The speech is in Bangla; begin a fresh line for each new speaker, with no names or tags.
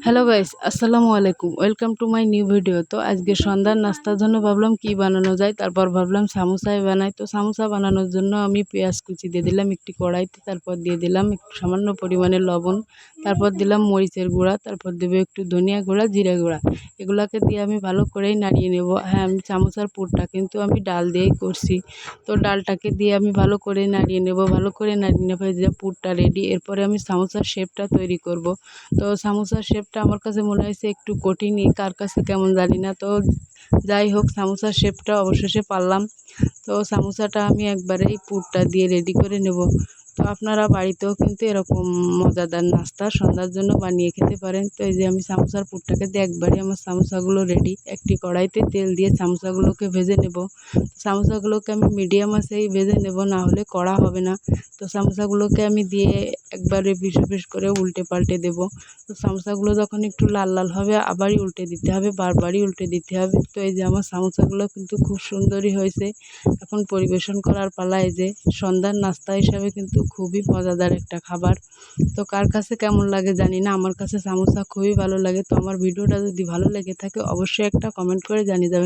হ্যালো গাইস, আসসালামু আলাইকুম। Welcome to my new video. তো আজকে সন্ধ্যার নাস্তার জন্য ভাবলাম কি বানানো যায়, তারপর ভাবলাম সামোসাই বানাই। তো সামোসা বানানোর জন্য আমি পেঁয়াজ কুচি দিয়ে দিলাম একটি কড়াইতে, তারপর দিয়ে দিলাম একটু সামান্য পরিমাণে লবণ, তারপর দিলাম মরিচের গুঁড়া, তারপর দেবো একটু ধনিয়া গুঁড়া, জিরা গুঁড়া। এগুলাকে দিয়ে আমি ভালো করেই নাড়িয়ে নেব। হ্যাঁ, আমি সামোসার পুরটা কিন্তু আমি ডাল দিয়েই করছি। তো ডালটাকে দিয়ে আমি ভালো করে নাড়িয়ে নেব। ভালো করে নাড়িয়ে নেব, যে পুরটা রেডি। এরপরে আমি সামোসার শেপটা তৈরি করব। তো সামোসার শেপটা আমার কাছে মনে হয়েছে একটু কঠিনই, কার কাছে কেমন জানি না। তো যাই হোক, সামোসার শেপটা অবশেষে পারলাম। তো সামোসাটা আমি একবারেই পুরটা দিয়ে রেডি করে নেব। তো আপনারা বাড়িতেও কিন্তু এরকম মজাদার নাস্তা সন্ধ্যার জন্য বানিয়ে খেতে পারেন। তো এই যে আমি সামোসার পুরটাকে দিয়ে একবারে আমার সামোসাগুলো রেডি। একটি কড়াইতে তেল দিয়ে সামোসাগুলোকে ভেজে নেব। সামোসাগুলোকে আমি মিডিয়াম আঁচেই ভেজে নেব, না হলে কড়া হবে না। তো সামোসাগুলোকে আমি দিয়ে একবারে পিস করে উল্টে পাল্টে দেব। তো সামোসাগুলো যখন একটু লাল লাল হবে আবারই উল্টে দিতে হবে, বারবারই উল্টে দিতে হবে। তো এই যে আমার সামোসাগুলো কিন্তু খুব সুন্দরই হয়েছে। এখন পরিবেশন করার পালা। এই যে সন্ধ্যার নাস্তা হিসাবে কিন্তু খুবই মজাদার একটা খাবার। তো কার কাছে কেমন লাগে জানি না, আমার কাছে সামোসা খুবই ভালো লাগে। তো আমার ভিডিওটা যদি ভালো লেগে থাকে অবশ্যই একটা কমেন্ট করে জানিয়ে যাবেন।